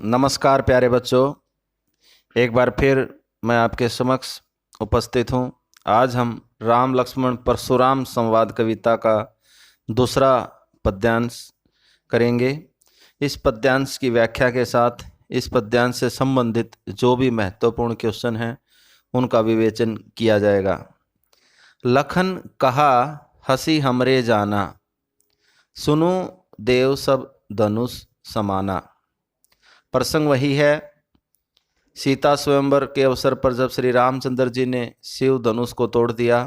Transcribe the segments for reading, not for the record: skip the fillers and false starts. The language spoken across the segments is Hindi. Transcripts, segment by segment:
नमस्कार प्यारे बच्चों, एक बार फिर मैं आपके समक्ष उपस्थित हूँ। आज हम राम लक्ष्मण परशुराम संवाद कविता का दूसरा पद्यांश करेंगे। इस पद्यांश की व्याख्या के साथ इस पद्यांश से संबंधित जो भी महत्वपूर्ण क्वेश्चन हैं उनका विवेचन किया जाएगा। लखन कहा हंसी हमरे जाना, सुनो देव सब धनुष समाना। प्रसंग वही है, सीता स्वयंवर के अवसर पर जब श्री रामचंद्र जी ने शिव धनुष को तोड़ दिया।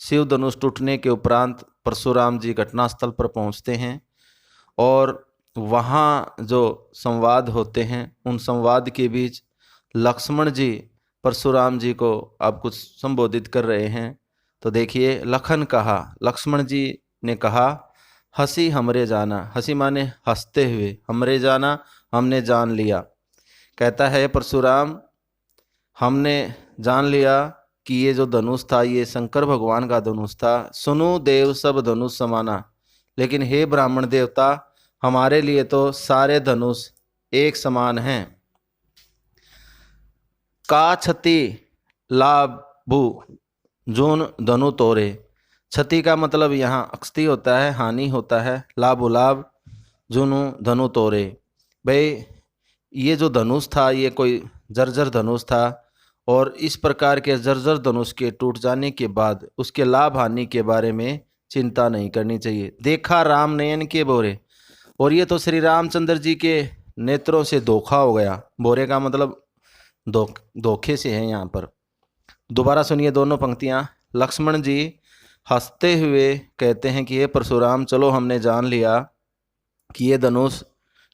शिव धनुष टूटने के उपरांत परशुराम जी घटनास्थल पर पहुंचते हैं और वहाँ जो संवाद होते हैं उन संवाद के बीच लक्ष्मण जी परशुराम जी को अब कुछ संबोधित कर रहे हैं। तो देखिए, लखन कहा, लक्ष्मण जी ने कहा, हंसी हमरे जाना, हंसी माने हंसते हुए, हमरे जाना हमने जान लिया। कहता है परशुराम, हमने जान लिया कि ये जो धनुष था ये शंकर भगवान का धनुष था। सुनो देव सब धनुष समाना, लेकिन हे ब्राह्मण देवता, हमारे लिए तो सारे धनुष एक समान हैं। का क्षति लाभु जोन धनु तोरे, क्षति का मतलब यहाँ अक्षति होता है, हानि होता है। लाभ लाभ जुनु धनु तोरे, भाई ये जो धनुष था ये कोई जर्जर धनुष था और इस प्रकार के जर्जर धनुष के टूट जाने के बाद उसके लाभ हानि के बारे में चिंता नहीं करनी चाहिए। देखा राम नयन के बोरे, और ये तो श्री रामचंद्र जी के नेत्रों से धोखा हो गया। बोरे का मतलब धोखे से है यहाँ पर। दोबारा सुनिए दोनों पंक्तियाँ। लक्ष्मण जी हंसते हुए कहते हैं कि ये परशुराम, चलो हमने जान लिया कि ये धनुष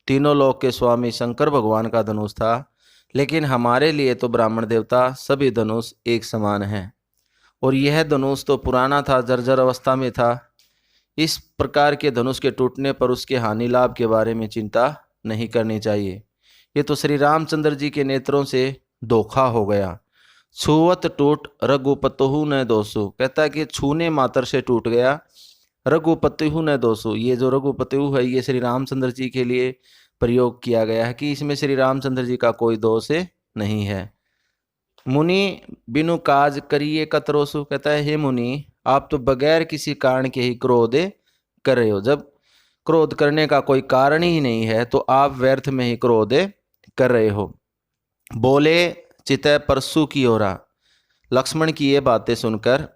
तीनों लोक के स्वामी शंकर भगवान का धनुष था, लेकिन हमारे लिए तो ब्राह्मण देवता सभी धनुष एक समान हैं। और यह धनुष तो पुराना था, जर्जर अवस्था में था। इस प्रकार के धनुष के टूटने पर उसके हानि लाभ के बारे में चिंता नहीं करनी चाहिए। ये तो श्री रामचंद्र जी के नेत्रों से धोखा हो गया। छुवत टूट रघुपतहु न दोषु, कहता है कि छूने मात्र से टूट गया। रघुपतिहु न दोषु, ये जो रघुपतिहु है ये श्री रामचंद्र जी के लिए प्रयोग किया गया है कि इसमें श्री रामचंद्र जी का कोई दोष नहीं है। मुनि बिनु काज करिए कतरोसु, कहता है हे मुनि, आप तो बगैर किसी कारण के ही क्रोध कर रहे हो। जब क्रोध करने का कोई कारण ही नहीं है तो आप व्यर्थ में ही क्रोध कर रहे हो। बोले चितय परशु की ओरा, लक्ष्मण की ये बातें सुनकर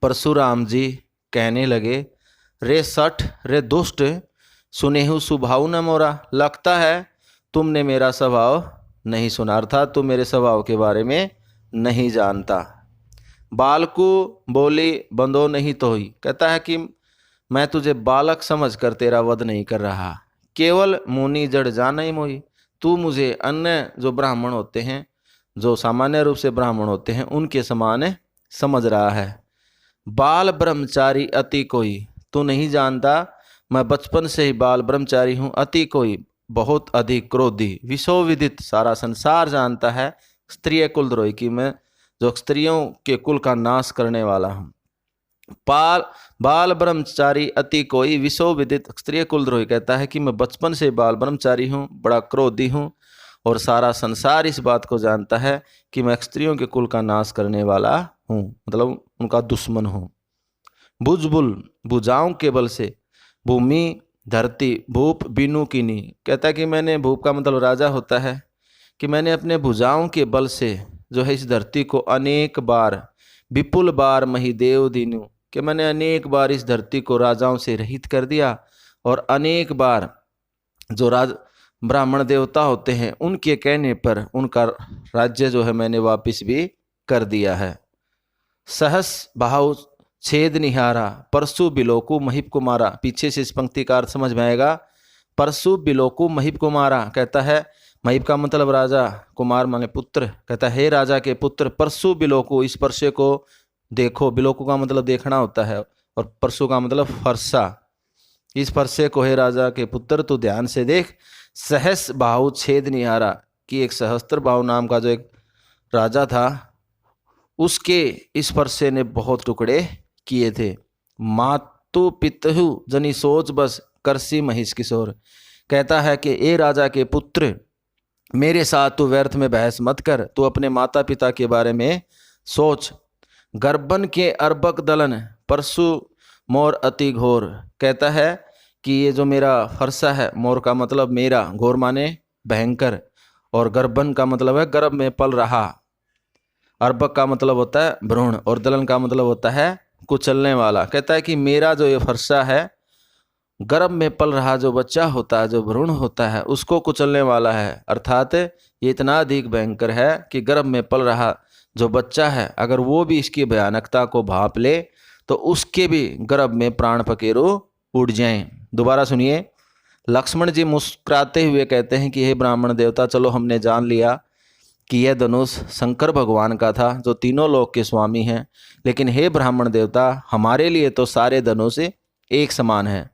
परशुराम जी कहने लगे, रे सठ रे दुष्ट, सुनेहु स्वभाव न मोरा, लगता है तुमने मेरा स्वभाव नहीं सुना, अर्थात तुम मेरे स्वभाव के बारे में नहीं जानता। बालकू बोली बंदो नहीं तो ही, कहता है कि मैं तुझे बालक समझकर तेरा वध नहीं कर रहा। केवल मुनि जड़ जाना ही मोही, तू मुझे अन्य जो ब्राह्मण होते हैं, जो सामान्य रूप से ब्राह्मण होते हैं, उनके समान समझ रहा है। बाल ब्रह्मचारी अति कोई, तू नहीं जानता मैं बचपन से ही बाल ब्रह्मचारी हूँ। अति कोई, बहुत अधिक क्रोधी। विश्व विदित, सारा संसार जानता है। स्त्रीय कुलद्रोही की, मैं जो स्त्रियों के कुल का नाश करने वाला हूँ। बाल ब्रह्मचारी अति कोई, विश्व विदित स्त्रीय कुलद्रोही कहता है कि मैं बचपन से बाल ब्रह्मचारी हूँ, बड़ा क्रोधी हूँ और सारा संसार इस बात को जानता है कि मैं स्त्रियों के कुल का नाश करने वाला हूँ, मतलब उनका दुश्मन हूँ। भुजबुल, भुजाओं के बल से, भूमि धरती, भूप बिनु कीनी, कहता है कि मैंने, भूप का मतलब राजा होता है, कि मैंने अपने भुजाओं के बल से जो है इस धरती को अनेक बार, विपुल बार महिदेव दीनु, कि मैंने अनेक बार इस धरती को राजाओं से रहित कर दिया और अनेक बार जो ब्राह्मण देवता होते हैं उनके कहने पर उनका राज्य जो है मैंने वापस भी कर दिया है। सहस भाव छेद निहारा, परशु बिलोकु महिप कुमारा, पीछे से इस पंक्ति का अर्थ समझ में आएगा। परशु बिलोकु महिप कुमारा, कहता है महिप का मतलब राजा, कुमार माने पुत्र, कहता है हे राजा के पुत्र, परशु बिलोकु, इस परसे को देखो। बिलोकु का मतलब देखना होता है और परशु का मतलब फरसा। इस फरसे को हे राजा के पुत्र तू ध्यान से देख। सहस बाहु छेद निहारा, कि एक सहस्त्र बाहु नाम का जो एक राजा था उसके इस फरसे ने बहुत टुकड़े किए थे। मातु पितहु जनी सोच बस करसी महिष किशोर, कहता है कि ए राजा के पुत्र, मेरे साथ तू व्यर्थ में बहस मत कर, तू अपने माता पिता के बारे में सोच। गर्भन के अर्बक दलन परसु मोर अति घोर। कहता है कि ये जो मेरा फरसा है, मोर का मतलब मेरा, घोर माने भयंकर, और गर्भन का मतलब है गर्भ में पल रहा। अर्बक का मतलब होता है भ्रूण, और दलन का मतलब होता है कुचलने वाला। कहता है कि मेरा जो ये फरसा है, गर्भ में पल रहा जो बच्चा होता है, जो भ्रूण होता है, उसको कुचलने वाला है। अर्थात ये इतना अधिक भयंकर है कि गर्भ में पल रहा जो बच्चा है, अगर वो भी इसकी भयानकता को भांप ले तो उसके भी गर्भ में प्राण पखेरु उड़ जाएं। दोबारा सुनिए। लक्ष्मण जी मुस्कुराते हुए कहते हैं कि हे ब्राह्मण देवता, चलो हमने जान लिया कि यह धनुष शंकर भगवान का था जो तीनों लोक के स्वामी हैं, लेकिन हे ब्राह्मण देवता, हमारे लिए तो सारे धनुष एक समान हैं,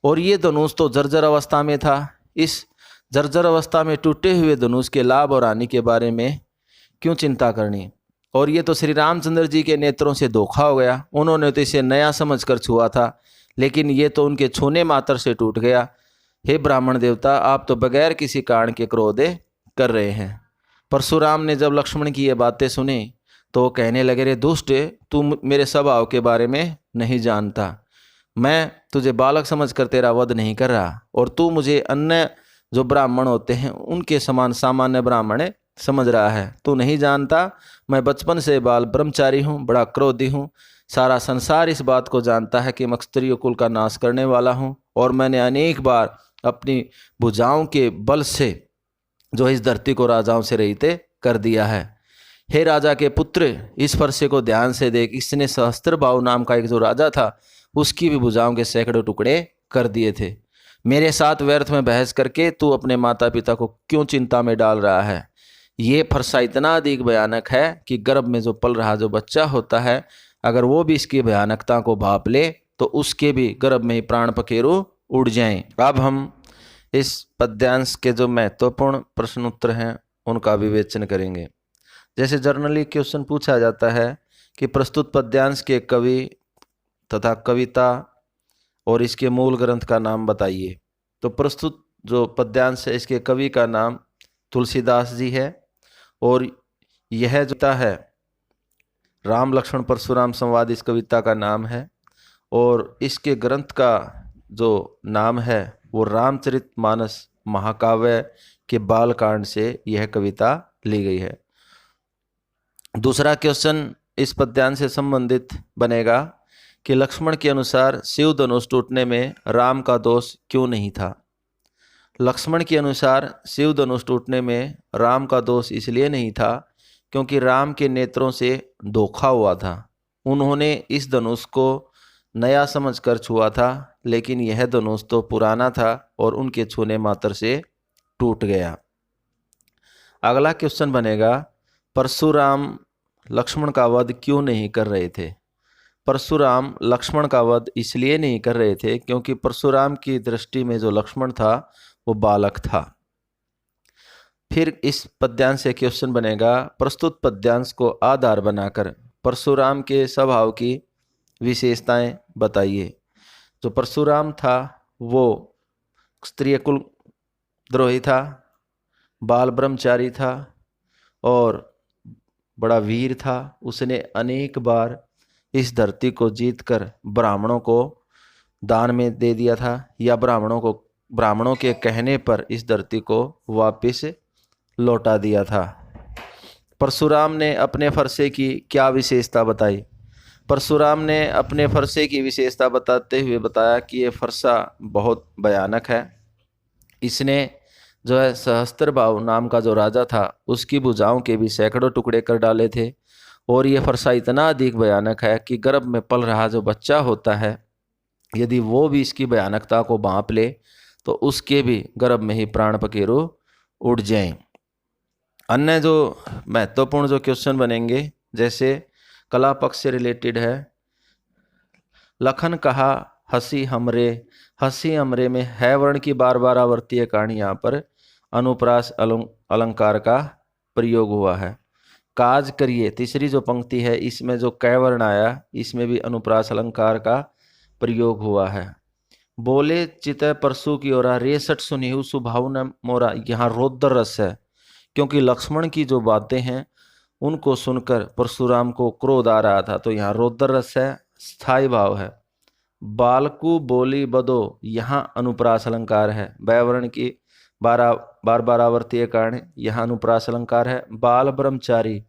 और ये धनुष तो जर्जर अवस्था में था। इस जर्जर अवस्था में टूटे हुए धनुष के लाभ और हानि के बारे में क्यों चिंता करनी। और ये तो श्री रामचंद्र जी के नेत्रों से धोखा हो गया, उन्होंने तो इसे नया समझकर छुआ था, लेकिन ये तो उनके छूने मात्र से टूट गया। हे ब्राह्मण देवता, आप तो बगैर किसी कारण के क्रोध कर रहे हैं। परशुराम ने जब लक्ष्मण की ये बातें सुनी तो कहने लगे, रे दुष्ट, तू मेरे स्वभाव के बारे में नहीं जानता। मैं तुझे बालक समझकर तेरा वध नहीं कर रहा, और तू मुझे अन्य जो ब्राह्मण होते हैं उनके समान सामान्य ब्राह्मण समझ रहा है। तू नहीं जानता, मैं बचपन से बाल ब्रह्मचारी हूँ, बड़ा क्रोधी हूँ। सारा संसार इस बात को जानता है कि मैं क्षत्रिय कुल का नाश करने वाला हूँ, और मैंने अनेक बार अपनी भुजाओं के बल से जो इस धरती को राजाओं से रहित कर दिया है। हे राजा के पुत्र, इस फरसे को ध्यान से देख। इसने सहस्त्रबाहु नाम का एक जो राजा था, उसकी भी भुजाओं के सैकड़ों टुकड़े कर दिए थे। मेरे साथ व्यर्थ में बहस करके तू अपने माता पिता को क्यों चिंता में डाल रहा है। ये फरसा इतना अधिक भयानक है कि गर्भ में जो पल रहा जो बच्चा होता है, अगर वो भी इसकी भयानकता को भांप ले तो उसके भी गर्भ में ही प्राण पखेरु उड़ जाएं। अब हम इस पद्यांश के जो महत्वपूर्ण प्रश्न उत्तर हैं उनका विवेचन करेंगे। जैसे जर्नली क्वेश्चन पूछा जाता है कि प्रस्तुत पद्यांश के कवि तथा कविता और इसके मूल ग्रंथ का नाम बताइए। तो प्रस्तुत जो पद्यांश है, इसके कवि का नाम तुलसीदास जी है, और यह जो है राम लक्ष्मण परशुराम संवाद इस कविता का नाम है, और इसके ग्रंथ का जो नाम है वो रामचरितमानस महाकाव्य के बालकांड से यह कविता ली गई है। दूसरा क्वेश्चन इस पद्यांश से संबंधित बनेगा कि लक्ष्मण के अनुसार शिव धनुष टूटने में राम का दोष क्यों नहीं था। लक्ष्मण के अनुसार शिव धनुष टूटने में राम का दोष इसलिए नहीं था क्योंकि राम के नेत्रों से धोखा हुआ था। उन्होंने इस धनुष को नया समझकर छुआ था, लेकिन यह धनुष तो पुराना था और उनके छूने मात्र से टूट गया। अगला क्वेश्चन बनेगा, परशुराम लक्ष्मण का वध क्यों नहीं कर रहे थे। परशुराम लक्ष्मण का वध इसलिए नहीं कर रहे थे क्योंकि परशुराम की दृष्टि में जो लक्ष्मण था वो बालक था। फिर इस पद्यांश से क्वेश्चन बनेगा, प्रस्तुत पद्यांश को आधार बनाकर परशुराम के स्वभाव की विशेषताएं बताइए। जो परशुराम था वो क्षत्रिय कुल द्रोही था, बाल ब्रह्मचारी था और बड़ा वीर था। उसने अनेक बार इस धरती को जीतकर ब्राह्मणों को दान में दे दिया था, या ब्राह्मणों के कहने पर इस धरती को वापस लौटा दिया था। परशुराम ने अपने फरसे की क्या विशेषता बताई। परशुराम ने अपने फरसे की विशेषता बताते हुए बताया कि ये फरसा बहुत भयानक है। इसने जो है सहस्त्रबाहु नाम का जो राजा था उसकी भुजाओं के भी सैकड़ों टुकड़े कर डाले थे, और ये फरसा इतना अधिक भयानक है कि गर्भ में पल रहा जो बच्चा होता है, यदि वो भी इसकी भयानकता को भांप ले तो उसके भी गर्भ में ही प्राण पखेरु उड़ जाएं। अन्य जो महत्वपूर्ण जो क्वेश्चन बनेंगे, जैसे कला पक्ष से रिलेटेड है, लखन कहा हंसी हमरे में है वर्ण की बार बार आवर्तीय कहानी, यहाँ पर अनुप्रास अलंकार का प्रयोग हुआ है। काज करिए तीसरी जो पंक्ति है, इसमें जो कै वर्ण आया इसमें भी अनुप्रास अलंकार का प्रयोग हुआ है। बोले चित परसु की ओरा रेसठ सुनिहु सुभाव न मोरा, यहाँ रौद्र रस है। क्योंकि लक्ष्मण की जो बातें हैं उनको सुनकर परशुराम को क्रोध आ रहा था। तो यहाँ रौद्र रस है, स्थायी भाव है। बालकु बोली बदो, यहाँ अनुप्रास अलंकार है। व्यावरण की बार बार आवर्तीय कारण, यहाँ अनुप्रास अलंकार है। बाल ब्रह्मचारी,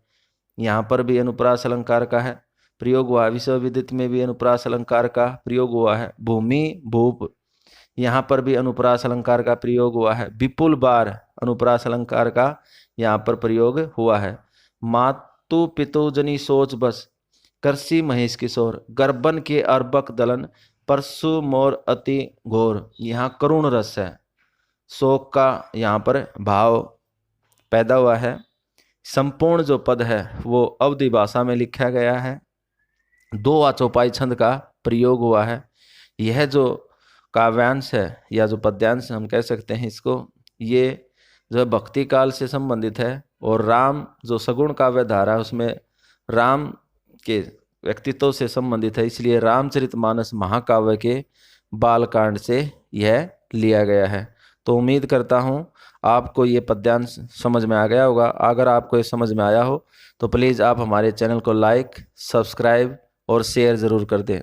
यहाँ पर भी अनुप्रास अलंकार का है प्रयोग हुआ है। विश्वविदित में भी अनुप्रास अलंकार का प्रयोग हुआ है। भूमि भूप, यहाँ पर भी अनुप्रास अलंकार का प्रयोग हुआ है। विपुल बार, अनुप्रास अलंकार का यहाँ पर प्रयोग हुआ है। मातु पितु जनी सोच बस, करसी महेश किशोर, गर्बन के अर्बक दलन, परसु मोर अति घोर, यहाँ करुण रस है। शोक का यहाँ पर भाव पैदा हुआ है। संपूर्ण जो पद है वो अवधि भाषा में लिखा गया है। दो चौपाई छंद का प्रयोग हुआ है। यह जो काव्यांश है या जो पद्यांश हम कह सकते हैं इसको, ये जो है भक्ति काल से संबंधित है। और राम जो सगुण काव्य धारा है उसमें राम के व्यक्तित्व से संबंधित है, इसलिए रामचरितमानस महाकाव्य के बालकांड से यह लिया गया है। तो उम्मीद करता हूँ आपको ये पद्यांश समझ में आ गया होगा। अगर आपको ये समझ में आया हो तो प्लीज़ आप हमारे चैनल को लाइक, सब्सक्राइब और शेयर ज़रूर कर दें।